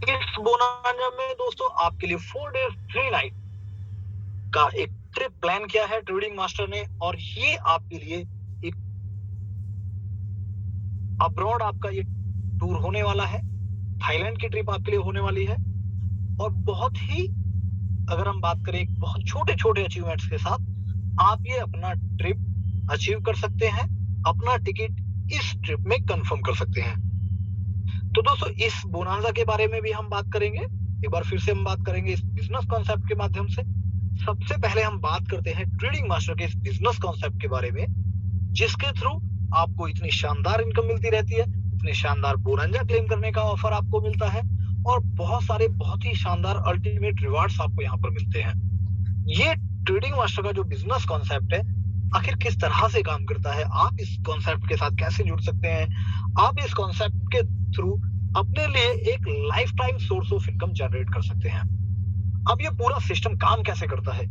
इस बोनांजा में दोस्तों आपके लिए 4 डेज 3 नाइट का एक ट्रिप प्लान किया है ट्रेडिंग मास्टर ने, और ये आपके लिए एक अब्रॉड आपका ये टूर होने वाला है। थाईलैंड की ट्रिप आपके लिए होने वाली है, और बहुत ही, अगर हम बात करें बहुत छोटे-छोटे अचीवमेंट्स के साथ आप ये अपना ट्रिप अचीव कर सकते हैं, अपना टिकट इस ट्रिप में कंफर्म कर सकते हैं। तो दोस्तों इस बोनांजा के बारे में भी हम बात करेंगे। एक बार फिर से हम बात करेंगे इस बिजनेस कॉन्सेप्ट के माध्यम से। सबसे पहले हम बात करते हैं ट्रेडिंग मास्टर के इस बिजनेस कॉन्सेप्ट के बारे में, जिसके थ्रू आपको इतनी शानदार इनकम मिलती रहती है, इतने शानदार बोनांजा क्लेम करने का ऑफर आपको मिलता है, और बहुत सारे बहुत ही शानदार अल्टीमेट रिवार्ड्स आपको यहाँ पर मिलते हैं। ये ट्रेडिंग मास्टर का जो बिजनेस कॉन्सेप्ट है, आखिर किस तरह से काम करता है, आप इस कॉन्सेप्ट के साथ कैसे जुड़ सकते हैं, आप इस कॉन्सेप्ट के थ्रू अपने लिए एक life time source of income generate कर सकते हैं। अब ये पूरा सिस्टम काम कैसे करता है,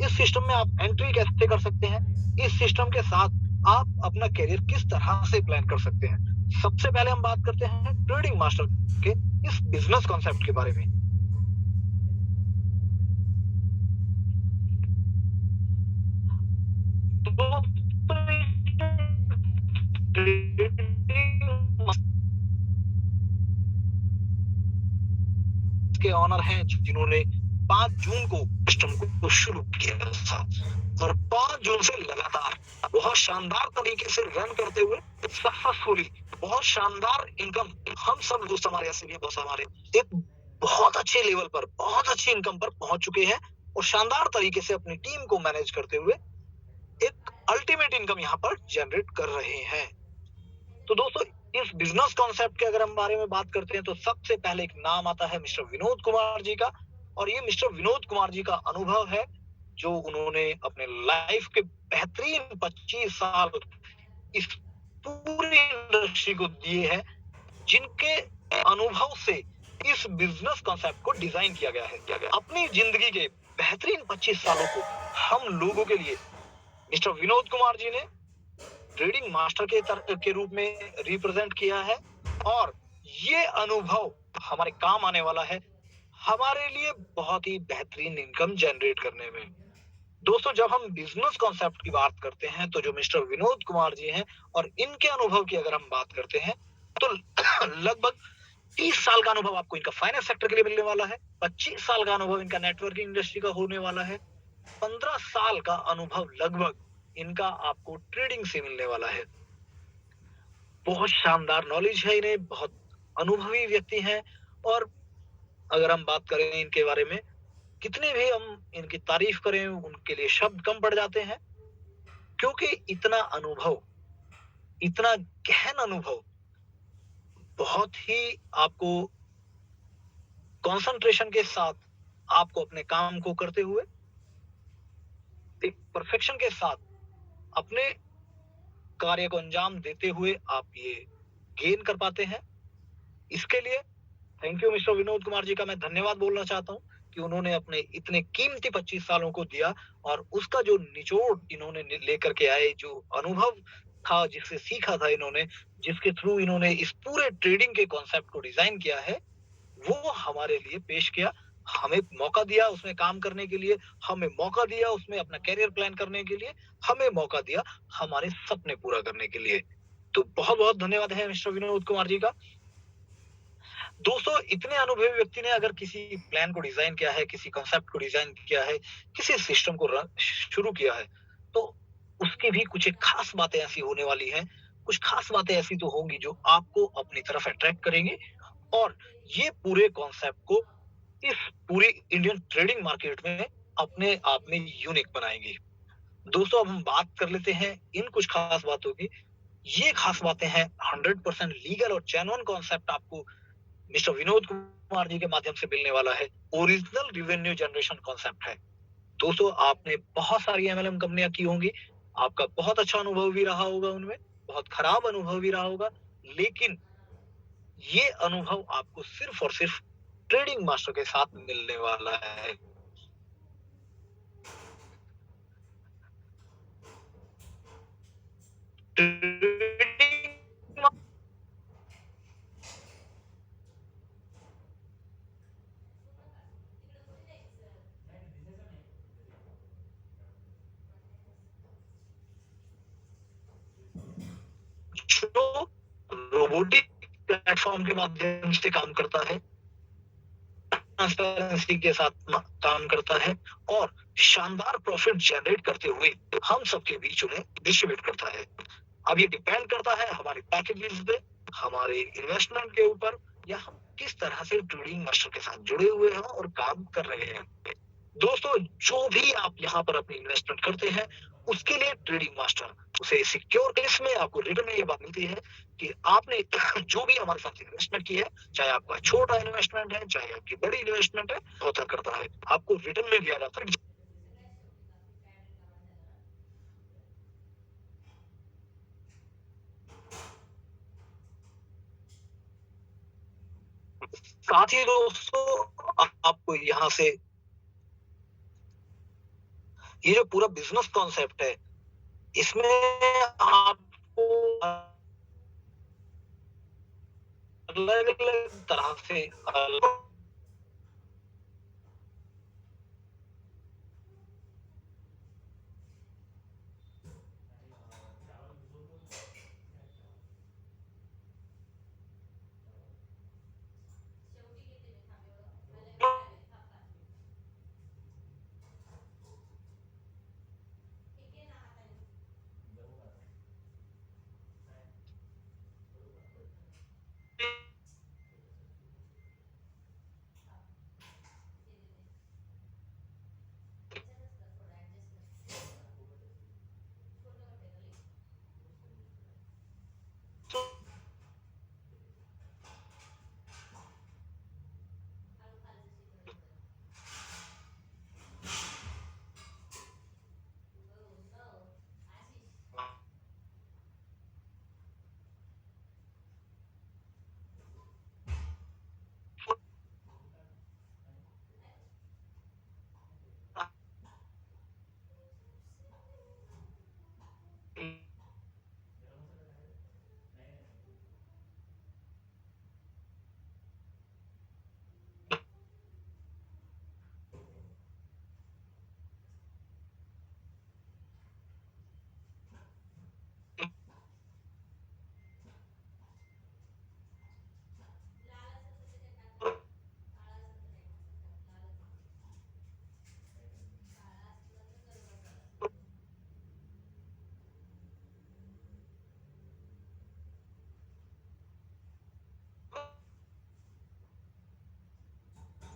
इस सिस्टम में आप एंट्री कैसे कर सकते हैं, इस सिस्टम के साथ आप अपना करियर किस तरह से प्लान कर सकते हैं। सबसे पहले हम बात करते हैं ट्रेडिंग मास्टर के इस बिजनेस कॉन्सेप्ट के बारे में। के ऑनर हैं जिन्होंने 5 जून को सिस्टम को शुरू किया था, और 5 जून से लगातार बहुत शानदार तरीके से रन करते हुए सक्सेसफुली बहुत शानदार इनकम, हम सब दोस्त हमारे ऐसे भी बॉस हमारे एक बहुत अच्छे लेवल पर बहुत अच्छी इनकम पर पहुंच चुके हैं, और शानदार तरीके से अपनी टीम को मैनेज करते हुए एक अल्टीमेट इनकम यहाँ पर जनरेट कर रहे हैं। तो दोस्तों इस बिजनेस कॉन्सेप्ट के अगर हम बारे में बात करते हैं, तो सबसे पहले एक नाम आता है मिस्टर विनोद कुमार जी का, और ये मिस्टर विनोद कुमार जी का अनुभव है जो उन्होंने अपने लाइफ के बेहतरीन 25 साल इस पूरी इंडस्ट्री को दिए हैं, जिनके अनुभव से इस बिजनेस कॉन्सेप्ट को डिजाइन किया गया है। अपनी जिंदगी के बेहतरीन 25 सालों को हम लोगों के लिए मिस्टर विनोद कुमार जी ने ट्रेडिंग मास्टर के रूप में रिप्रेजेंट किया है, और ये अनुभव हमारे काम आने वाला है हमारे लिए बहुत ही बेहतरीन इनकम जनरेट करने में। दोस्तों जब हम बिजनेस कॉन्सेप्ट की बात करते हैं, तो जो मिस्टर विनोद कुमार जी हैं और इनके अनुभव की अगर हम बात करते हैं, तो लगभग 30 साल का अनुभव आपको इनका फाइनेंस सेक्टर के लिए मिलने वाला है, 25 साल का अनुभव इनका नेटवर्किंग इंडस्ट्री का होने वाला है, 15 साल का अनुभव लगभग इनका आपको ट्रेडिंग से मिलने वाला है। बहुत शानदार नॉलेज है इन्हें, बहुत अनुभवी व्यक्ति हैं, और अगर हम बात करें इनके बारे में, कितने भी हम इनकी तारीफ करें उनके लिए शब्द कम पड़ जाते हैं, क्योंकि इतना अनुभव, इतना गहन अनुभव, बहुत ही आपको कंसंट्रेशन के साथ आपको अपने काम को करते हुए एक परफेक्शन के साथ अपने कार्य को अंजाम देते हुए आप ये गेन कर पाते हैं। इसके लिए thank you mister Vinod Kumar ji का मैं धन्यवाद बोलना चाहता हूँ कि उन्होंने अपने इतने कीमती 25 सालों को दिया, और उसका जो निचोड़ इन्होंने लेकर के आए, जो अनुभव था जिससे सीखा था इन्होंने, जिसके थ्रू इन्होंने इस पूरे ट्रेडिंग के कॉन्सेप्ट को डिजाइन किया है, वो हमारे लिए पेश किया, हमें मौका दिया उसमें काम करने के लिए, हमें मौका दिया उसमें अपना कैरियर प्लान करने के लिए, हमें मौका दिया हमारे सपने पूरा करने के लिए। तो बहुत-बहुत धन्यवाद है मिस्टर विनोद कुमार जी का। दोस्तों, इतने अनुभवी व्यक्ति ने अगर किसी प्लान को डिज़ाइन किया है, किसी कॉन्सेप्ट को डिज़ाइन किया है, किसी सिस्टम को रन शुरू किया है, तो उसकी भी कुछ एक खास बातें ऐसी होने वाली हैं, कुछ खास बातें ऐसी तो होंगी जो आपको अपनी तरफ अट्रैक्ट करेंगी और ये पूरे कॉन्सेप्ट को इस पूरी इंडियन ट्रेडिंग मार्केट में अपने आप में यूनिक बनाएँगी। दोस्तों, अब हम बात कर लेते हैं इन कुछ खास बातों की। ये खास बातें हैं 100% लीगल और जेन्युइन कॉन्सेप्ट आपको मिस्टर विनोद कुमार जी के माध्यम से मिलने वाला है। ओरिजिनल रेवेन्यू जनरेशन कॉन्सेप्ट है। दोस्तों, आपने बहुत सारी एमएलएम कंपनियां की होंगी, आपका बहुत अच्छा अनुभव भी रहा होगा उनमें, बहुत खराब अनुभव भी रहा होगा, लेकिन ये अनुभव आपको सिर्फ और सिर्फ ट्रेडिंग मास्टर के साथ मिलने वाला है। ट्रेडिंग जो रोबोटिक प्लेटफॉर्म के माध्यम से काम करता है, ट्रांसपेरेंसी के साथ काम करता है और शानदार प्रॉफिट जनरेट करते हुए हम सबके बीच उन्हें डिस्ट्रीब्यूट करता है। अब ये डिपेंड करता है हमारे पैकेजेस पे, हमारे इन्वेस्टमेंट के ऊपर या हम किस तरह से ट्रेडिंग मास्टर के साथ जुड़े हुए हैं और काम कर रहे हैं। दोस्तों, जो भी आप यहाँ पर अपनी इन्वेस्टमेंट करते हैं, उसके लिए ट्रेडिंग मास्टर उसे सिक्योर केस में आपको रिटर्न में ये बात मिलती है कि आपने जो भी हमारे साथ इन्वेस्टमेंट की है, चाहे आपका छोटा इन्वेस्टमेंट है, चाहे आपकी बड़ी इन्वेस्टमेंट है, होता करता है। आपको रिटर्न में दिया जाता है। साथ ही दोस्तों, आपको यहाँ से ये जो पूरा बिजनेस कॉन्सेप्ट है, इसमें आपको अलग-अलग तरह से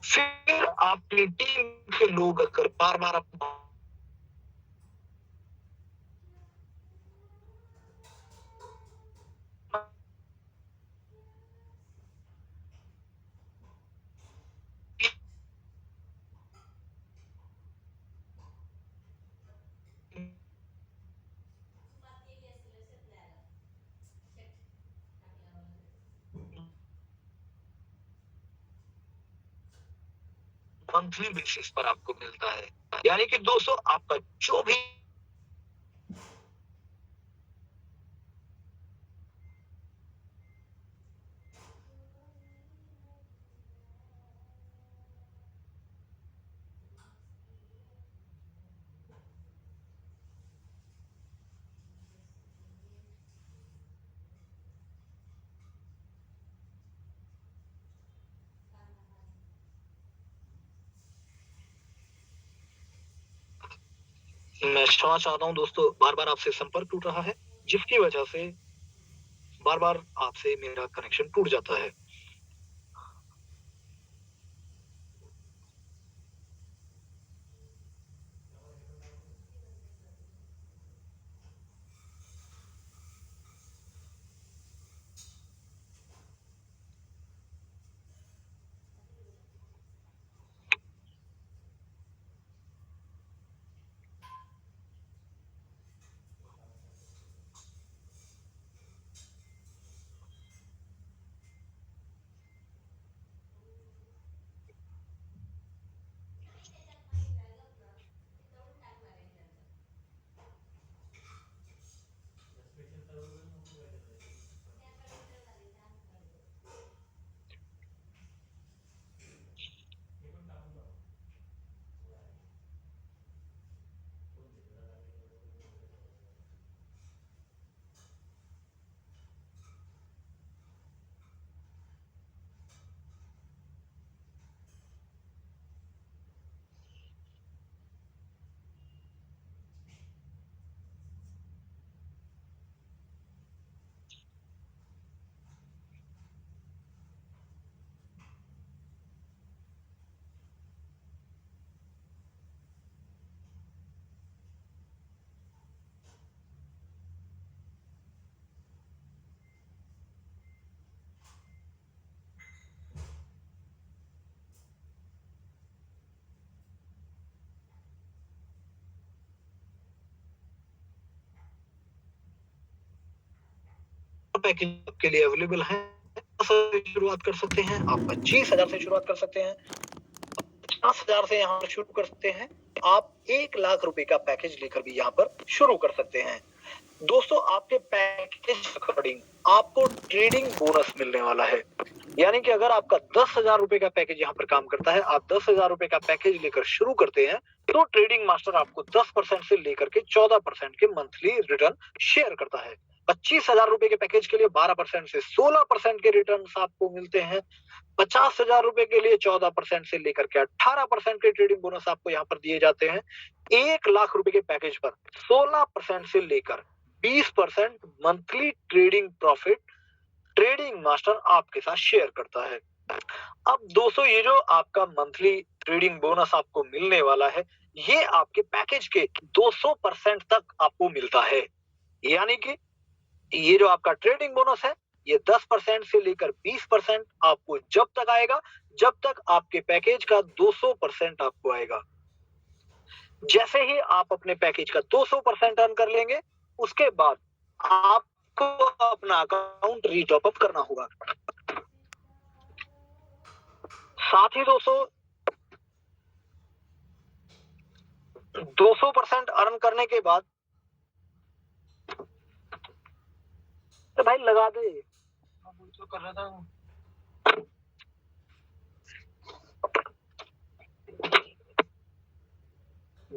फिर आपकी टीम के लोग अगर बार-बार अपना मंथली बेसिस पर आपको मिलता है। यानी कि दोस्तों, आपका जो भी मैं क्षमा चाहता हूँ दोस्तों, बार-बार आपसे संपर्क टूट रहा है, जिसकी वजह से बार-बार आपसे मेरा कनेक्शन टूट जाता है। पैकेज आपके लिए अवेलेबल है। शुरुआत कर सकते हैं, आप 25,000 से शुरुआत कर सकते हैं, 50,000 से यहाँ पर शुरू कर सकते हैं, आप 1,00,000 रुपए का पैकेज लेकर भी यहाँ पर शुरू कर सकते हैं। दोस्तों, आपके पैकेज अकॉर्डिंग आपको ट्रेडिंग बोनस मिलने वाला है। यानी कि अगर आपका 10,000 रुपए का पैकेज यहाँ पर काम करता है, आप 10,000 रुपए का पैकेज लेकर शुरू करते हैं, तो ट्रेडिंग मास्टर आपको 10% से लेकर के 14% के मंथली रिटर्न शेयर करता है। 25,000 रुपए के पैकेज के लिए 12% से 16% के रिटर्न आपको मिलते हैं। 50,000 रुपए के लिए 14% से लेकर के 18% के ट्रेडिंग बोनस आपको यहाँ पर दिए जाते हैं। 1,00,000 रुपए के पैकेज पर 16% से लेकर 20% monthly trading profit trading master आपके साथ शेयर करता है। अब दोस्तों, ये जो आपका मंथली ट्रेडिंग बोनस आपको मिलने वाला है, ये आपके पैकेज के 200% तक आपको मिलता है। यानी कि ये जो आपका ट्रेडिंग बोनस है, ये 10% से लेकर 20% आपको जब तक आएगा, जब तक आपके पैकेज का 200% आपको आएगा। जैसे ही आप अपने पैकेज का 200% अर्न कर लेंगे, उसके बाद आपको अपना अकाउंट रीटॉप अप करना होगा। साथ ही दोस्तों, 200% अर्न करने के बाद तो भाई लगा दे, तो कर रहा था।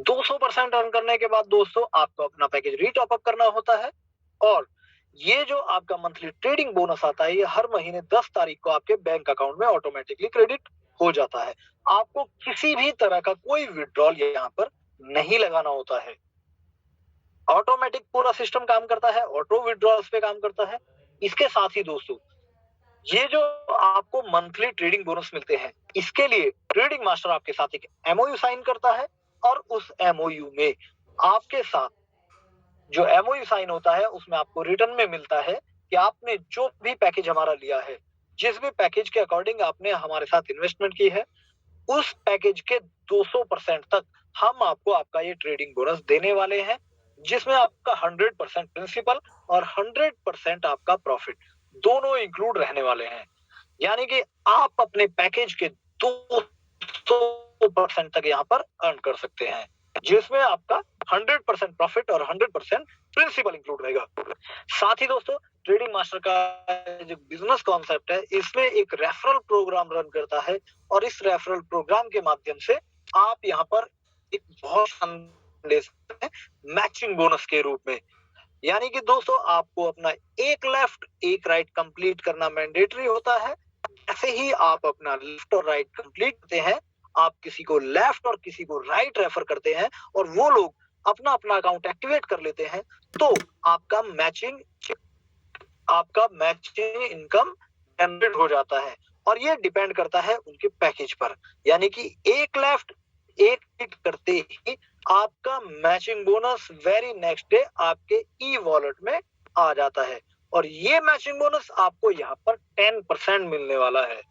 200% अर्न करने के बाद दोस्तों, आपको अपना पैकेज रीटॉप अप करना होता है, और ये जो आपका मंथली ट्रेडिंग बोनस आता है, ये हर महीने 10 तारीख को आपके बैंक अकाउंट में ऑटोमेटिकली क्रेडिट हो जाता है। आपको किसी भी तरह का कोई विड्रॉल यहाँ पर नहीं लगाना होता है। ऑटोमेटिक पूरा सिस्टम काम करता है, ऑटो विड्रॉल्स पे काम करता है। इसके साथ ही दोस्तों, ये जो आपको मंथली ट्रेडिंग बोनस मिलते हैं, इसके लिए ट्रेडिंग मास्टर आपके साथ एक एमओयू साइन करता है, और उस एमओयू में आपके साथ जो एमओयू साइन होता है, उसमें आपको रिटर्न में मिलता है कि आपने जो भी पैकेज हमारा लिया है, जिस भी पैकेज के अकॉर्डिंग आपने हमारे साथ इन्वेस्टमेंट की है, उस पैकेज के 200% तक हम आपको आपका ये ट्रेडिंग बोनस देने वाले हैं, जिसमें आपका 100% प्रिंसिपल और 100% आपका प्रॉफिट दोनों इंक्लूड रहने वाले हैं। यानी कि आप अपने पैकेज के 200% तक यहाँ पर अर्न कर सकते हैं, जिसमें आपका 100% प्रॉफिट और 100% प्रिंसिपल इंक्लूड रहेगा। साथ ही दोस्तों, ट्रेडिंग मास्टर का जो बिजनेस कॉन्सेप्ट है, इसमें एक रेफरल प्रोग्राम रन करता है, और इस रेफरल प्रोग्राम के माध्यम से आप यहाँ पर एक बहुत ले सकते हैं मैचिंग बोनस के रूप में। यानी कि दोस्तों, आपको अपना एक लेफ्ट एक राइट कंप्लीट करना मैंडेटरी होता है। जैसे ही आप अपना लेफ्ट और राइट कंप्लीट करते हैं, आप किसी को लेफ्ट और किसी को राइट रेफर करते हैं, और वो लोग अपना अपना अकाउंट एक्टिवेट कर लेते हैं तो आपका मैचिंग इनकम जनरेट हो जाता है। और ये डिपेंड करता है उनके पैकेज पर, यानी कि एक लेफ्ट एक हिट करते ही आपका matching bonus very next day आपके ई वॉलेट में आ जाता है। और ये मैचिंग बोनस आपको यहाँ पर 10% मिलने वाला है।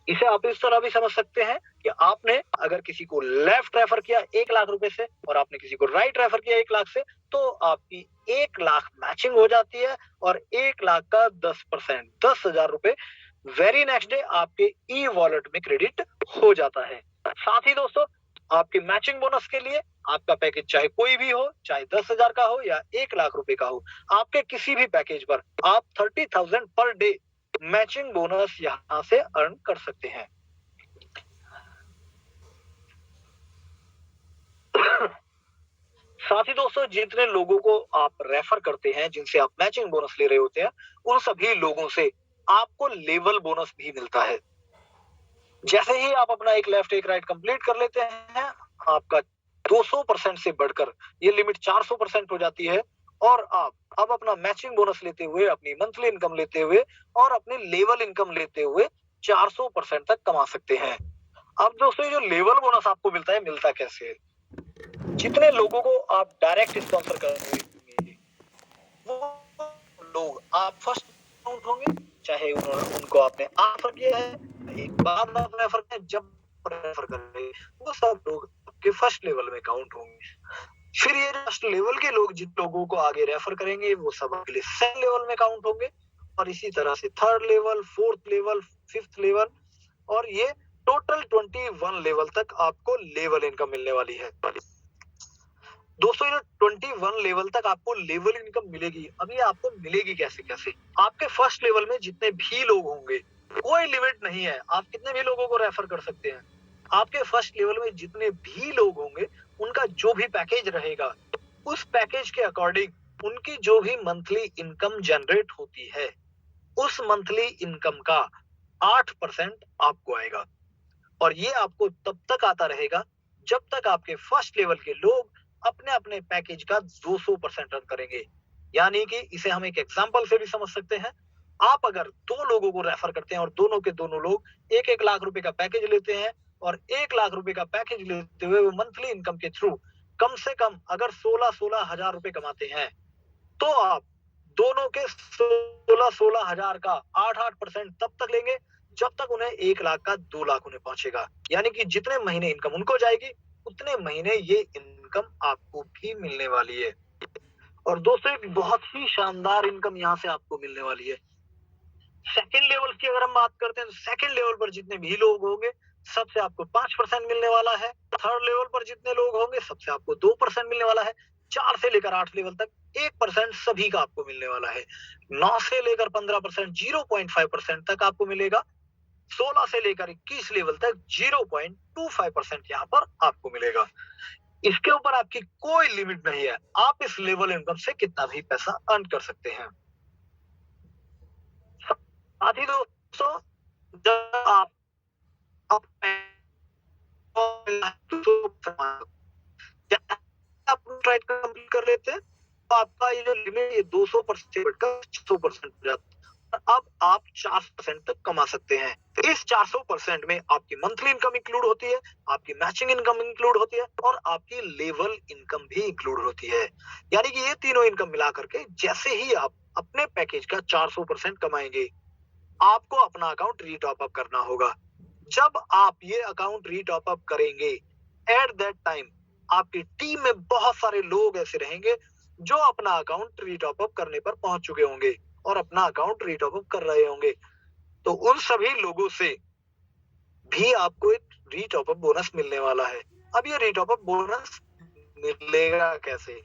इसे आप इस तरह भी समझ सकते हैं कि आपने अगर किसी को लेफ्ट रेफर किया 1 लाख रुपए से और आपने किसी को राइट रेफर किया 1 लाख से, तो आपकी 1 लाख मैचिंग हो जाती है और 1 लाख का 10% 10,000 रुपए वेरी नेक्स्ट डे आपके ई वॉलेट में क्रेडिट हो जाता है। साथ ही दोस्तों, आपके मैचिंग बोनस के लिए आपका पैकेज चाहे कोई भी हो, चाहे 10,000 का हो या 1 लाख रुपए का हो, आपके किसी भी पैकेज पर आप 30,000 पर डे मैचिंग बोनस यहां से अर्न कर सकते हैं। साथ ही दोस्तों, जितने लोगों को आप रेफर करते हैं, जिनसे आप मैचिंग बोनस ले रहे होते हैं, उन सभी लोगों से आपको लेवल बोनस भी मिलता है। जैसे ही आप अपना एक लेफ्ट एक राइट कंप्लीट कर लेते हैं, आपका 200% से बढ़कर ये लिमिट 400% हो जाती है और आप अब अपना मैचिंग बोनस लेते हुए, अपनी मंथली इनकम लेते हुए और अपनी लेवल इनकम लेते हुए 400% तक कमा सकते हैं। अब दोस्तों, ये जो लेवल बोनस आपको मिलता है, मिलता कैसे है? जितने लोगों को आप डायरेक्ट स्पॉन्सर करेंगे वो लोग आप फर्स्ट काउंट होंगे, चाहे उनको आपने ऑफर किया है, एक बार आप रेफर करें, जब रेफर करें वो सब लोग आपके फर्स्ट लेवल में काउंट होंगे। फिर ये फर्स्ट लेवल के लोग जिन लोगों को आगे रेफर करेंगे वो सब आपके लिए सेकंड लेवल में काउंट होंगे और इसी तरह से third level, fourth level, fifth level और ये टोटल 21 लेवल तक आपको लेवल इनकम मिलने वाली है। दोस्तों, ये 21 लेवल तक आपको लेवल इनकम मिलेगी। अभी आपको मिलेगी कैसे कैसे? आपके फर्स्ट लेवल में जितने भी लोग होंगे, कोई लिमिट नहीं है, आप कितने भी लोगों को रेफर कर सकते हैं। आपके फर्स्ट लेवल में जितने भी लोग होंगे, उनका जो भी पैकेज रहेगा, उस पैकेज के अकॉर्डिंग उनकी जो भी मंथली इनकम जनरेट होती है, उस मंथली इनकम का 8% आपको आएगा। और ये आपको तब तक आता रहेगा जब तक आपके फर्स्ट लेवल के लोग अपने अपने पैकेज का 200% अर्न करेंगे। यानी कि इसे हम एक एग्जांपल से भी समझ सकते हैं। आप अगर 2 लोगों को रेफर करते हैं और दोनों के दोनों लोग 1-1 लाख रुपए का पैकेज लेते हैं और 1 लाख रुपए का पैकेज लेते हुए वो मंथली इनकम के थ्रू कम से कम अगर 16-16 हजार रुपए कमाते हैं, तो आप दोनों के 16-16 हजार का 8-8% तब तक लेंगे जब तक उन्हें 1 लाख का 2 लाख उन्हें पहुंचेगा। यानी कि जितने महीने इनकम उनको जाएगी, उतने महीने ये इनकम आपको भी मिलने वाली है। और दोस्तों, एक बहुत ही शानदार इनकम यहाँ से आपको मिलने वाली है। सेकंड लेवल की अगर हम बात करते हैं तो सेकंड लेवल पर जितने भी लोग होंगे, सबसे आपको 5% मिलने वाला है। थर्ड लेवल पर जितने लोग होंगे, सबसे आपको 2% मिलने वाला है। 4 से लेकर 8 लेवल तक 1% सभी का आपको मिलने वाला है। 9 से लेकर 15% 0.5% तक आपको मिलेगा। 16 से लेकर 21 लेवल तक 0.25% यहाँ पर आपको मिलेगा। इसके ऊपर आपकी कोई लिमिट नहीं है, आप इस लेवल इनकम से कितना भी पैसा अर्न कर सकते हैं। साथ ही दोस्तों, जब आप राइट कंप्लीट कर लेते हैं तो आपका ये जो लिमिट ये 200% बढ़कर 600% हो जाता है। अब आप 4% तक कमा सकते हैं। तो इस 400% में आपकी मंथली इनकम इंक्लूड होती है, आपकी मैचिंग इनकम इंक्लूड होती है और आपकी लेवल इनकम भी इंक्लूड होती है। यानी कि ये तीनों इनकम मिला करके जैसे ही आप अपने पैकेज का 400% कमाएंगे, आपको अपना अकाउंट रीटॉप अप करना होगा। जब आप ये अकाउंट रीटॉप अप करेंगे, एट दैट टाइम आपकी टीम में बहुत सारे लोग ऐसे रहेंगे जो अपना अकाउंट रीटॉप अप करने पर पहुंच चुके होंगे और अपना अकाउंट रीटॉप अप कर रहे होंगे। तो उन सभी लोगों से भी आपको एक रीटॉप अप बोनस मिलने वाला है। अब ये रीटॉप अप बोनस मिलेगा कैसे?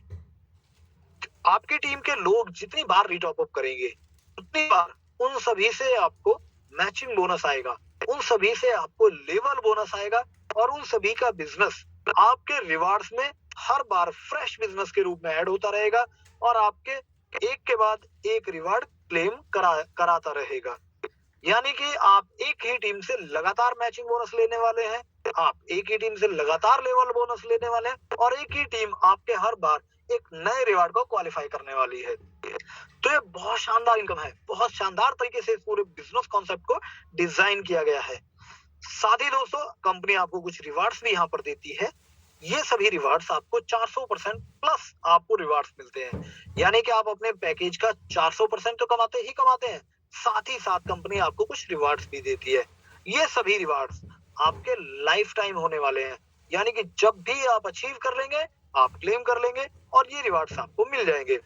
आपकी टीम के लोग जितनी बार रीटॉप अप करेंगे, उतनी बार उन सभी से आपको मैचिंग बोनस आएगा, उन सभी से आपको लेवल बोनस आएगा और उन सभी का बिजनेस आपके रिवार्ड्स में हर बार फ्रेश बिजनेस के रूप में ऐड होता रहेगा और आपके एक के बाद एक रिवार्ड क्लेम कराता रहेगा। यानी कि आप एक ही टीम से लगातार मैचिंग बोनस लेने वाले हैं आप एक ही टीम से लगातार लेवल बोनस लेने वाले हैं और एक ही टीम आपके हर बार एक नए रिवार्ड को क्वालिफाई करने वाली है। तो ये बहुत शानदार इनकम है, बहुत शानदार तरीके से इस पूरे बिजनेस कॉन्सेप्ट को डिजाइन किया गया है। साथ ही दोस्तों कंपनी आपको कुछ रिवार्ड्स भी यहाँ पर देती है। ये सभी रिवार्ड्स आपको 400% प्लस आपको रिवार्ड्स मिलते हैं, यानी कि आप अपने पैकेज का 400% तो कमाते ही कमाते हैं, साथ ही साथ कंपनी आपको कुछ रिवार्ड्स भी देती है। ये सभी रिवार्ड्स आपके लाइफ टाइम होने वाले हैं, यानी कि जब भी आप अचीव कर लेंगे आप क्लेम कर लेंगे और ये रिवार्ड्स आपको मिल जाएंगे।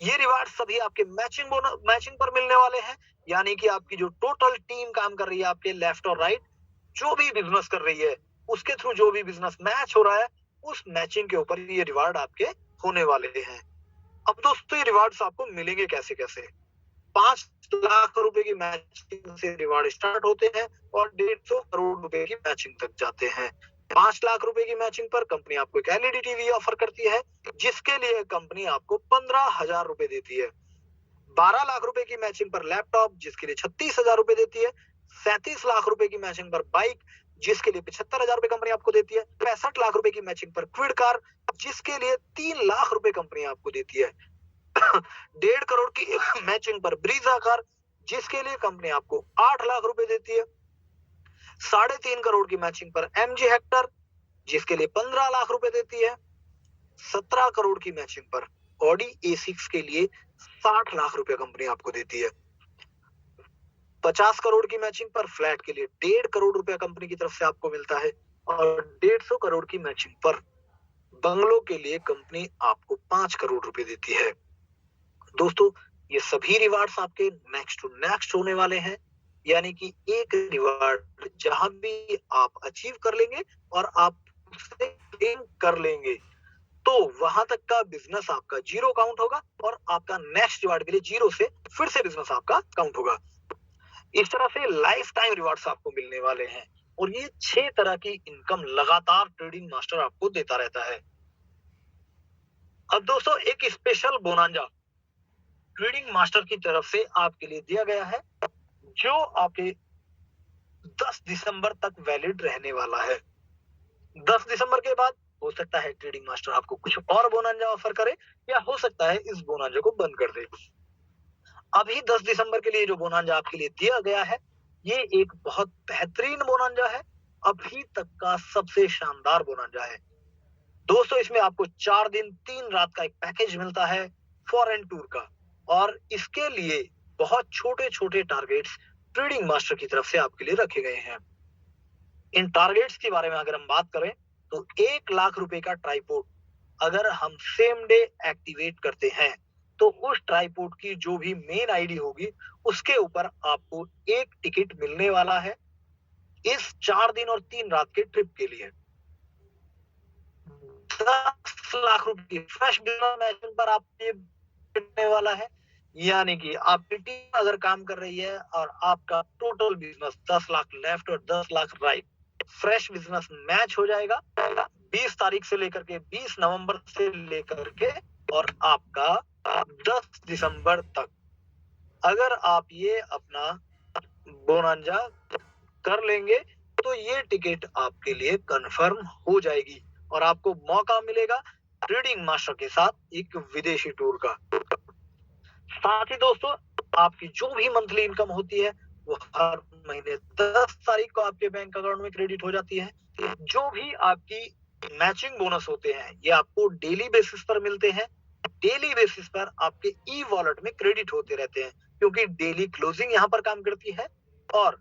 ये रिवार्ड सभी आपके मैचिंग पर मिलने वाले हैं, यानी कि आपकी जो टोटल टीम काम कर रही है आपके लेफ्ट और राइट, जो भी बिजनेस कर रही है उसके थ्रू जो भी बिजनेस मैच हो रहा है उस मैचिंग के ऊपर ये रिवार्ड आपके होने वाले हैं। अब दोस्तों ये रिवार्ड्स आपको मिलेंगे कैसे कैसे? 5 लाख रुपए की मैचिंग से रिवार्ड स्टार्ट होते हैं और 150 करोड़ रुपए की मैचिंग तक जाते हैं। 5 लाख रुपए की मैचिंग पर कंपनी आपको एक एलईडी टीवी ऑफर करती है, जिसके लिए कंपनी आपको 15,000 रुपए देती है। 12 लाख रुपए की मैचिंग पर लैपटॉप, जिसके लिए 36,000 रुपए देती है। 37 लाख रुपए की मैचिंग पर बाइक, जिसके लिए 75,000 रुपए कंपनी आपको देती है। 65 लाख रुपए की मैचिंग पर क्विड कार, जिसके लिए 3 लाख रुपए कंपनी आपको देती है। 1.5 करोड़ की मैचिंग पर ब्रीजा कार, जिसके लिए कंपनी आपको 8 लाख रुपए देती है। 3.5 करोड़ की मैचिंग पर एमजी हेक्टर, जिसके लिए 15 लाख रुपए देती है। 17 करोड़ की मैचिंग पर ऑडी A6 के लिए 60 लाख रुपए कंपनी आपको देती है। 50 करोड़ की मैचिंग पर फ्लैट के लिए 1.5 करोड़ रुपया कंपनी की तरफ से आपको मिलता है और 150 करोड़ की मैचिंग पर बंगलों के लिए कंपनी आपको 5 करोड़ रुपए देती है। दोस्तों ये सभी रिवार्ड्स आपके नेक्स्ट टू नेक्स्ट होने वाले हैं, यानी कि एक रिवार्ड जहां भी आप अचीव कर लेंगे और आप उसे क्लेम कर लेंगे तो वहां तक का बिजनेस आपका जीरो काउंट होगा और आपका नेक्स्ट रिवार्ड के लिए जीरो से फिर से बिजनेस आपका काउंट होगा। इस तरह से लाइफ टाइम रिवार्ड्स आपको मिलने वाले हैं और ये 6 तरह की इनकम लगातार ट्रेडिंग मास्टर आपको देता रहता है। अब दोस्तों एक स्पेशल बोनांजा ट्रेडिंग मास्टर की तरफ से आपके लिए दिया गया है, जो आपके 10 दिसंबर तक वैलिड रहने वाला है। 10 दिसंबर के बाद हो सकता है ट्रेडिंग मास्टर आपको कुछ और बोनांजा ऑफर करे या हो सकता है इस बोनांजा को बंद कर दे। अभी 10 दिसंबर के लिए जो बोनांजा आपके लिए दिया गया है ये एक बहुत बेहतरीन बोनांजा है, अभी तक का सबसे शानदार बोनांजा है। दोस्तों इसमें आपको 4 दिन 3 रात का एक पैकेज मिलता है फॉरेन टूर का, और इसके लिए बहुत छोटे छोटे टारगेट्स ट्रेडिंग मास्टर की तरफ से आपके लिए रखे गए हैं। इन टारगेट्स के बारे में अगर हम बात करें तो 1 लाख रुपए का ट्राइपोड अगर हम सेम डे एक्टिवेट करते हैं तो उस ट्राइपोड की जो भी मेन आईडी होगी उसके ऊपर आपको एक टिकट मिलने वाला है इस 4 दिन और 3 रात के ट्रिप के लिए। 10 लाख रुपए की फ्रेश बिजनेस मैचिंग पर आपको ये मिलने वाला है, यानी कि आपकी टीम अगर काम कर रही है और आपका टोटल बिजनेस 10 लाख लेफ्ट और 10 lakh right, fresh business match हो जाएगा 20 तारीख से लेकर के 20 नवंबर से लेकर के और आपका 10 दिसंबर तक अगर आप ये अपना बोनांजा कर लेंगे तो ये टिकट आपके लिए कंफर्म हो जाएगी और आपको मौका मिलेगा ट्रेडिंग मास्टर के साथ एक विदेशी टूर का। साथ ही दोस्तों आपकी जो भी मंथली इनकम होती है वो हर महीने 10 तारीख को आपके बैंक अकाउंट में क्रेडिट हो जाती है। जो भी आपकी मैचिंग बोनस होते हैं ये आपको डेली बेसिस पर मिलते हैं। डेली बेसिस पर आपके ई वॉलेट में क्रेडिट होते रहते हैं क्योंकि डेली क्लोजिंग यहाँ पर काम करती है और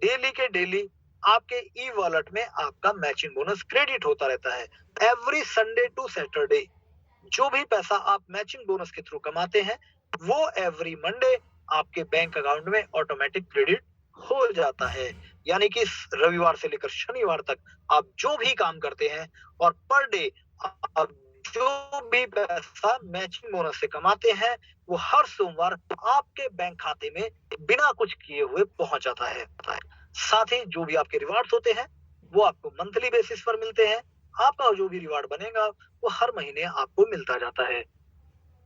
डेली के डेली आपके ई वॉलेट में आपका मैचिंग बोनस क्रेडिट होता रहता है। एवरी संडे टू सैटरडे जो भी पैसा आप मैचिंग बोनस के थ्रू कमाते हैं वो एवरी मंडे आपके बैंक अकाउंट में ऑटोमेटिक क्रेडिट हो जाता है, यानी कि रविवार से लेकर शनिवार तक आप जो भी काम करते हैं और पर डे आप जो भी पैसा मैचिंग बोनस से कमाते हैं वो हर सोमवार आपके बैंक खाते में बिना कुछ किए हुए पहुंच जाता है। साथ ही जो भी आपके रिवार्ड्स होते हैं वो आपको मंथली बेसिस पर मिलते हैं। आपका जो भी रिवार्ड बनेगा वो हर महीने आपको मिलता जाता है।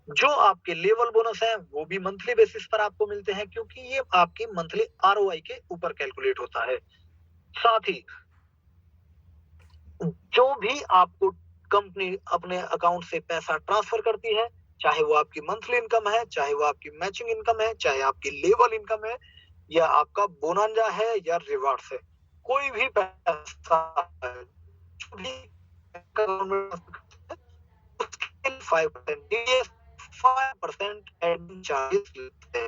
जो आपके लेवल बोनस है वो भी मंथली बेसिस पर आपको मिलते हैं क्योंकि ये आपकी मंथली आरओआई के ऊपर कैलकुलेट होता है। साथ ही जो भी आपको कंपनी अपने अकाउंट से पैसा ट्रांसफर करती है, चाहे वो आपकी मंथली इनकम है, चाहे वो आपकी मैचिंग इनकम है, चाहे आपकी लेवल इनकम है, या आपका बोनांजा है या रिवार्ड्स है, कोई भी पैसा जो भी उसके 5% टीडीएस, 5% एडमिन चार्जेस लेते हैं।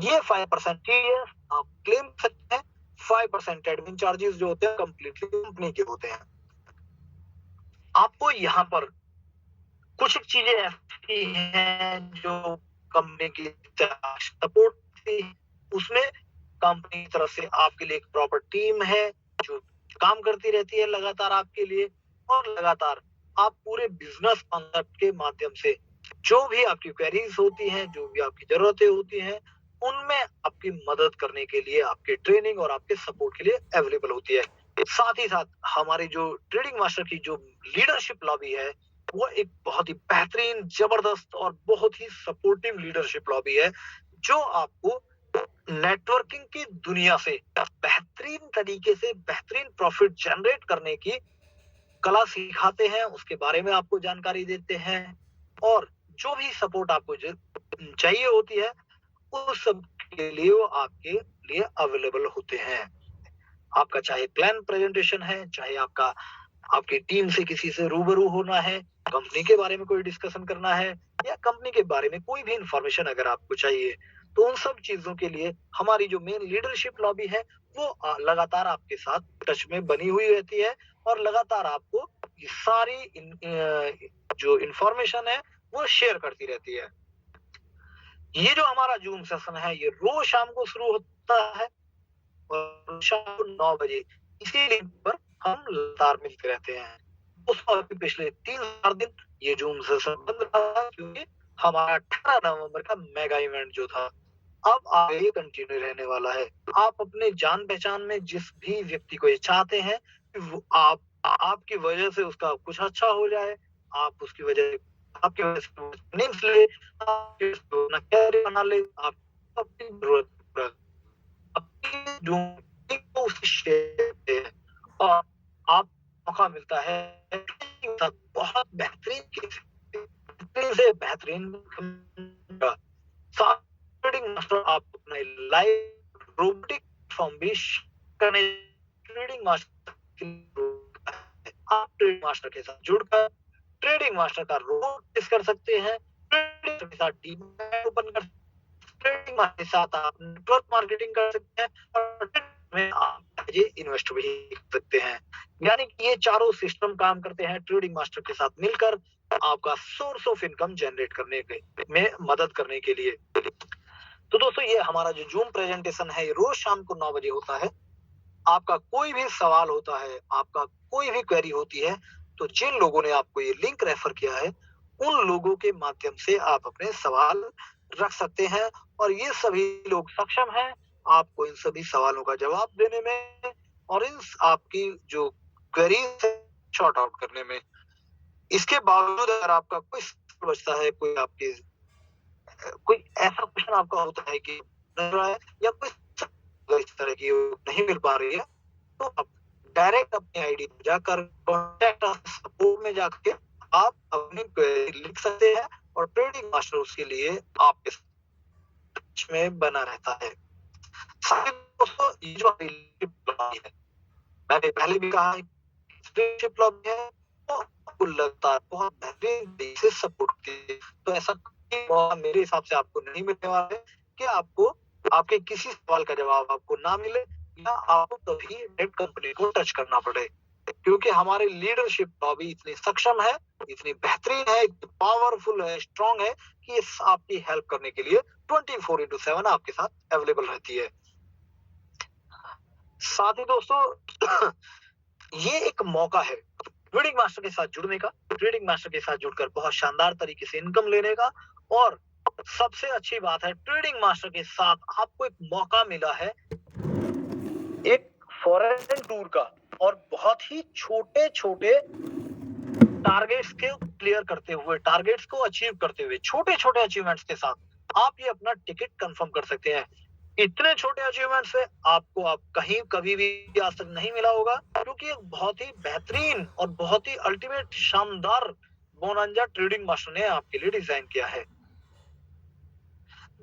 ये 5% टीडीएस आप क्लेम कर सकते हैं। 5% एडमिन चार्जेस जो होते हैं कंप्लीटली कंपनी के होते हैं। आपको यहाँ पर कुछ चीजें ऐसी हैं जो कंपनी की सपोर्ट थी, उसमें कंपनी की तरफ से आपके लिए एक प्रॉपर टीम है जो काम करती रहती है लगातार आपके लिए, और लगातार आप पूरे बिजनेस कॉन्सेप्ट के माध्यम से जो भी आपकी क्वेरीज होती हैं, जो भी आपकी जरूरतें होती हैं, उनमें आपकी मदद करने के लिए, आपके ट्रेनिंग और आपके सपोर्ट के लिए अवेलेबल होती है। साथ ही साथ हमारी जो ट्रेडिंग मास्टर की जो लीडरशिप लॉबी है, वो एक बहुत ही बेहतरीन, जबरदस्त और बहुत ही सपोर्टिव लीडरशिप लॉबी है, जो आपको नेटवर्किंग की दुनिया से बेहतरीन तरीके से बेहतरीन प्रॉफिट जनरेट करने की कला सिखाते हैं, उसके बारे में आपको जानकारी देते हैं, और जो भी सपोर्ट आपको चाहिए होती है, उस सब के लिए वो आपके लिए अवेलेबल होते हैं। आपका चाहे प्लान प्रेजेंटेशन है, चाहे आपकी टीम से किसी से रूबरू होना है, कंपनी के बारे में कोई डिस्कशन करना है, या कंपनी के बारे में कोई भी इंफॉर्मेशन अगर आपको चाहिए, तो उन सब चीजों के लिए हमारी जो मेन लीडरशिप लॉबी है, वो लगातार आपके साथ टच में बनी हुई रहती है, और लगातार आपको ये सारी जो इंफॉर्मेशन है वो शेयर करती रहती है। ये जो हमारा जूम सेशन है, ये रोज शाम को शुरू होता है, और शाम को 9 बजे इसी लिंक पर हम लगातार मिलते रहते हैं। उस वक्त पिछले 3-4 दिन ये जूम सेशन बंद रहा, क्योंकि हमारा 18 नवंबर का मेगा इवेंट जो था, अब आगे कंटिन्यू रहने वाला है। आप अपने जान पहचान में जिस भी व्यक्ति को ये चाहते हैं कि वो आपकी वजह से उसका कुछ अच्छा हो जाए, आप उसकी वजह आपकी वजह से अर्निंग्स ले, आपकी वजह से अपना कैरियर बना ले, आप अपनी जरूरत अपनी जो को उसे शेयर करते हैं, और आप मौका मिलता है बहुत बेहतरीन से बेहतरीन ट्रेडिंग मास्टर आप अपने लाइव रोबोटिक फॉर्म भी करने ट्रेडिंग मास्टर आप ट्रेडिंग मास्टर के साथ जुड़कर ट्रेडिंग मास्टर का रोल कर सकते हैं। ट्रेडिंग के साथ डीमैट ओपन कर, ट्रेडिंग के साथ आप नेटवर्क मार्केटिंग कर सकते हैं, और में आप इन्वेस्ट भी कर सकते हैं। यानी कि ये चारों सिस्टम काम करते हैं ट्रेडिंग मास्टर के साथ मिलकर आपका सोर्स ऑफ इनकम जनरेट करने में मदद करने के लिए। तो दोस्तों, ये हमारा जो जूम प्रेजेंटेशन है, ये रोज शाम को 9 बजे होता है। आपका कोई भी सवाल होता है, आपका कोई भी क्वेरी होती है, तो जिन लोगों ने आपको ये लिंक रेफर किया है, उन लोगों के माध्यम से आप अपने सवाल रख सकते हैं, और ये सभी लोग सक्षम हैं आपको इन सभी सवालों का जवाब देने में, और इन आपकी जो क्वेरीज है शॉर्ट आउट करने में। इसके बावजूद अगर आपका कोई सवाल बचता है, कोई ऐसा क्वेश्चन आपका होता है कि या कोई इस तरह की नहीं मिल पा रही है, तो आप डायरेक्ट अपनी आईडी पर जाकर कॉन्टैक्ट सपोर्ट में जाके आप अपनी क्वेरी लिख सकते हैं, और ट्रेडिंग मास्टर उसके लिए आपके टच में बना रहता है। साथ ही दोस्तों, ये जो लीडरशिप लॉबी है, मैंने पहले भी कहा लीडरशिप लॉबी है, तो आपको लगातार बहुत बेहतरीन तरीके से सपोर्ट करती है। तो ऐसा मेरे हिसाब से आपको नहीं मिलने वाला है कि आपको आपके किसी सवाल का जवाब आपको ना मिले, या आपको कभी नेट कंपनी को टच करना पड़े, क्योंकि हमारी लीडरशिप लॉबी इतनी सक्षम है, इतनी बेहतरीन है, इतनी पावरफुल है, स्ट्रांग है, कि ये आपकी हेल्प करने के लिए 24/7 आपके साथ अवेलेबल रहती है। साथ ही दोस्तों, ये एक मौका है ट्रेडिंग मास्टर के साथ जुड़ने का, ट्रेडिंग मास्टर के साथ जुड़कर बहुत शानदार तरीके से इनकम लेने का, और सबसे अच्छी बात है ट्रेडिंग मास्टर के साथ आपको एक मौका मिला है एक फॉरेन टूर का, और बहुत ही छोटे छोटे टारगेट्स को क्लियर करते हुए, टारगेट्स को अचीव करते हुए, छोटे छोटे अचीवमेंट्स के साथ आप ये अपना टिकट कंफर्म कर सकते हैं। इतने छोटे अचीवमेंट से आपको आप कहीं कभी भी आज तक नहीं मिला होगा, क्योंकि एक बहुत ही बेहतरीन और बहुत ही अल्टीमेट शानदार बोनांजा ट्रेडिंग मास्टर ने आपके लिए डिजाइन किया है।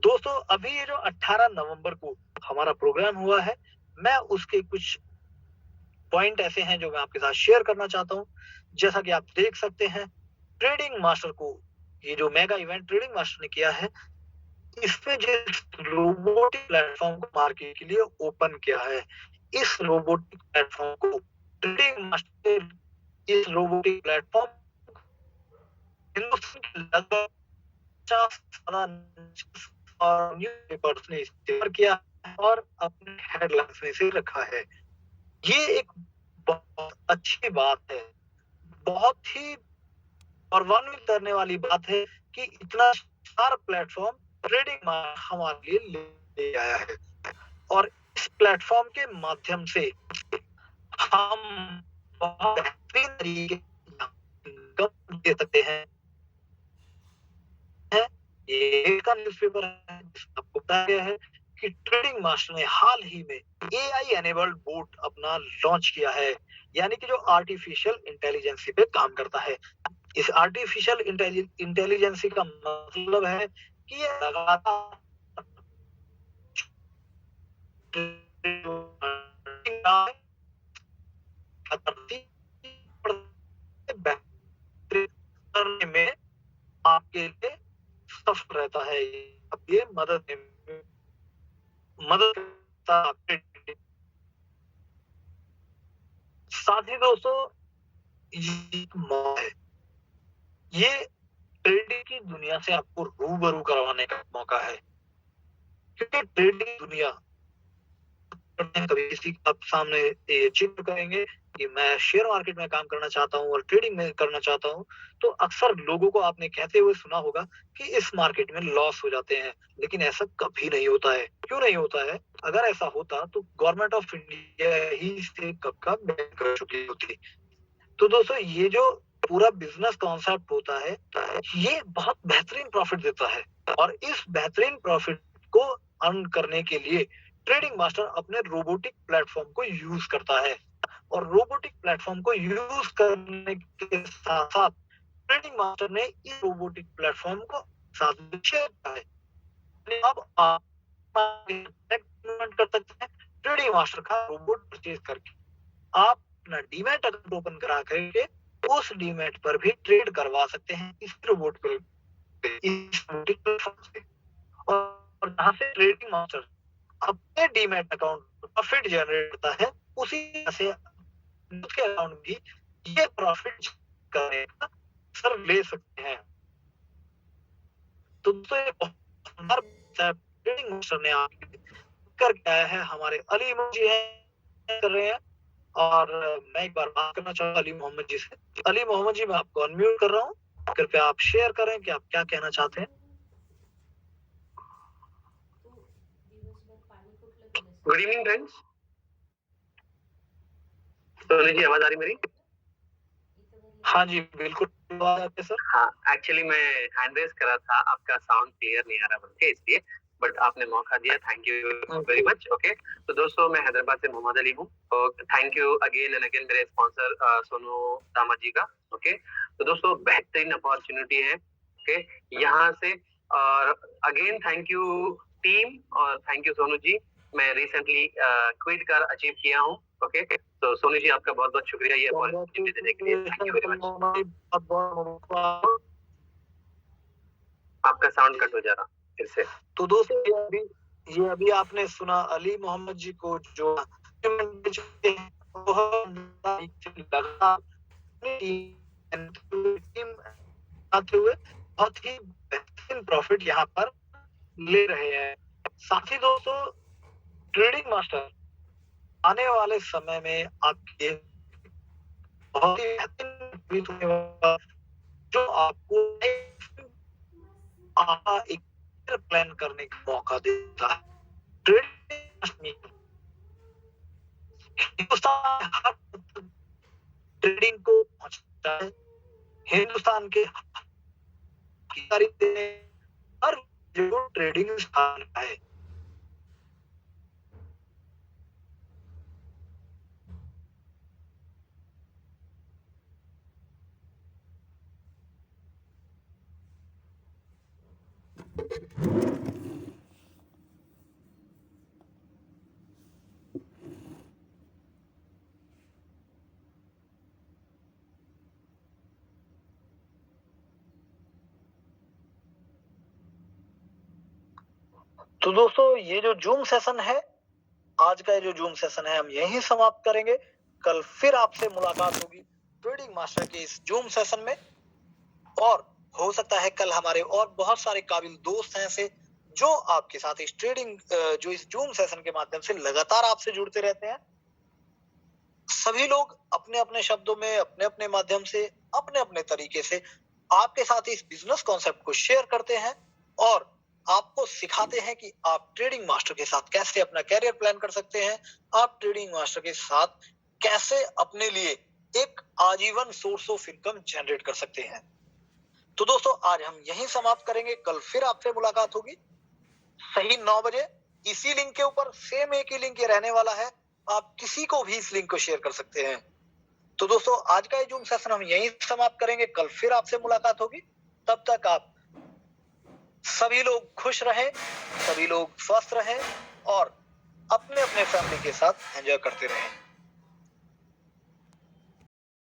दोस्तों अभी ये जो 18 नवंबर को हमारा प्रोग्राम हुआ है, मैं उसके कुछ पॉइंट ऐसे हैं जो मैं आपके साथ शेयर करना चाहता हूँ। जैसा कि आप देख सकते हैं, ट्रेडिंग मास्टर को ये जो मेगा इवेंट ट्रेडिंग मास्टर ने किया है, इसमें जिस रोबोटिक प्लेटफॉर्म को मार्केट के लिए ओपन किया है, इस रोबोटिक प्लेटफॉर्म को ट्रेडिंग मास्टर इस रोबोटिक प्लेटफॉर्म हिंदुस्तान के लगभग 50 और न्यूज़पेपर्स ने इस्तेमाल किया है और अपने हेडलाइंस में से रखा है। ये एक बहुत अच्छी बात है, बहुत ही गौरवान्वित करने वाली बात है कि इतना सारा प्लेटफॉर्म ट्रेडिंग हमारे लिए ले आया है और इस प्लेटफॉर्म के माध्यम से हम बहुत बेहतरीन तरीके इनकम दे सकते हैं। ये का न्यूज़पेपर है जिसमें आपको बताया गया है कि ट्रेडिंग मास्टर ने हाल ही में एआई एनेबल्ड बोट अपना लॉन्च किया है, यानी कि जो आर्टिफिशियल इंटेलिजेंस पे काम करता है। इस आर्टिफिशियल इंटेलिजेंस का मतलब है कि ये लगातार करने में आपके लिए सफल रहता है। ये मदद करता है। साथ ही दोस्तों ये एक मौका है, ये ट्रेडिंग की दुनिया से आपको रूबरू करवाने का मौका है, क्योंकि ट्रेडिंग दुनिया कभी किसी आप सामने ये चित्र करेंगे कि मैं शेयर मार्केट में काम करना चाहता हूँ और ट्रेडिंग में करना चाहता हूँ, तो अक्सर लोगों को आपने कहते हुए सुना होगा कि इस मार्केट में लॉस हो जाते हैं, लेकिन ऐसा कभी नहीं होता है। क्यों नहीं होता है? अगर ऐसा होता तो गवर्नमेंट ऑफ इंडिया ही इसे कब का बैन कर चुकी होती। तो दोस्तों ये जो पूरा बिजनेस कॉन्सेप्ट होता है, ये बहुत बेहतरीन प्रॉफिट देता है और इस बेहतरीन प्रॉफिट को अर्न करने के लिए ट्रेडिंग मास्टर अपने रोबोटिक प्लेटफॉर्म को यूज करता है और रोबोटिक प्लेटफॉर्म को यूज करने के साथ साथ ट्रेडिंग मास्टर ने इस रोबोटिक प्लेटफॉर्म को साथ में शेयर किया है। अब आप कर सकते हैं ट्रेडिंग मास्टर का रोबोट परचेज करके आप अपना डीमैट अकाउंट ओपन करा करके उस डीमैट पर भी ट्रेड करवा सकते हैं इस रोबोट पे, इस रोबोटिक प्लेटफॉर्म से। और जहां से ट्रेडिंग मास्टर अपने डीमैट अकाउंट पर प्रॉफिट जनरेट करता है, उसी तरह से उसके अकाउंट भी ये प्रॉफिट करने का अवसर ले सकते हैं। तो दोस्तों ये बहुत शानदार ट्रेडिंग मास्टर ने आपके करके आया है, हमारे अली जी हैं कर रहे हैं और मैं एक बार बात करना चाहूंगा अली मोहम्मद जी से। अली मोहम्मद जी, मैं आपको अनम्यूट कर रहा हूँ, कृपया आप शेयर करें कि आप क्या कहना चाहते हैं। Good evening friends. Soni ji आवाज आ रही मेरी? हाँ जी बिल्कुल आवाज आती है सर। हाँ, एक्चुअली मैं हैंड रेज करा था, आपका साउंड क्लियर नहीं आ रहा बोल के, इसलिए बट आपने मौका दिया, thank you very much. Okay, तो दोस्तों मैं हैदराबाद से मोहम्मद अली हूँ और thank you again and again मेरे स्पॉन्सर सोनू दामा जी का। ओके, तो दोस्तों बेहतरीन अपॉर्चुनिटी है। ओके, यहाँ से और अगेन थैंक यू टीम और थैंक यू सोनू जी। मैं रिसेंटली क्विट कर अचीव किया हूँ। ओके, तो सोनू जी आपका बहुत बहुत शुक्रिया ये अपॉर्चुनिटी देने के लिए, थैंक यू वेरी मच। आपका साउंड कट हो जा रहा फिर से। तो दोस्तों ये अभी आपने सुना अली मोहम्मद जी को जो आते हुए बहुत ही बेहतरीन प्रॉफिट यहाँ पर ले रहे हैं। साथ ही दोस्तों ट्रेडिंग मास्टर आने वाले समय में आपके बहुत ही बेहतरीन होने वाला, जो आपको एक प्लान करने का मौका देता है। ट्रेडिंग हिंदुस्तान हर ट्रेडिंग को पहुंचता है, हिंदुस्तान के हर जो ट्रेडिंग स्थान है तो दोस्तों ये जो जूम सेशन है, आज का ये जो जूम सेशन है हम यहीं समाप्त करेंगे। कल फिर आपसे मुलाकात होगी ट्रेडिंग मास्टर के इस जूम सेशन में, और हो सकता है कल हमारे और बहुत सारे काबिल दोस्त हैं ऐसे जो आपके साथ इस ट्रेडिंग जो इस जूम सेशन के माध्यम से लगातार आपसे जुड़ते रहते हैं। सभी लोग अपने अपने शब्दों में, अपने अपने माध्यम से, अपने अपने तरीके से आपके साथ इस बिजनेस कॉन्सेप्ट को शेयर करते हैं और आपको सिखाते हैं कि आप ट्रेडिंग मास्टर के साथ कैसे अपना कैरियर प्लान कर सकते हैं, आप ट्रेडिंग मास्टर के साथ कैसे अपने लिए एक आजीवन सोर्स ऑफ इनकम जनरेट कर सकते हैं। तो दोस्तों आज हम यहीं समाप्त करेंगे, कल फिर आपसे मुलाकात होगी सही 9 बजे इसी लिंक के ऊपर। सेम एक ही लिंक ये रहने वाला है, आप किसी को भी इस लिंक को शेयर कर सकते हैं। तो दोस्तों आज का ये जूम सेशन हम यहीं समाप्त करेंगे, कल फिर आपसे मुलाकात होगी। तब तक आप सभी लोग खुश रहें, सभी लोग स्वस्थ रहें और अपने अपने फैमिली के साथ एंजॉय करते रहें।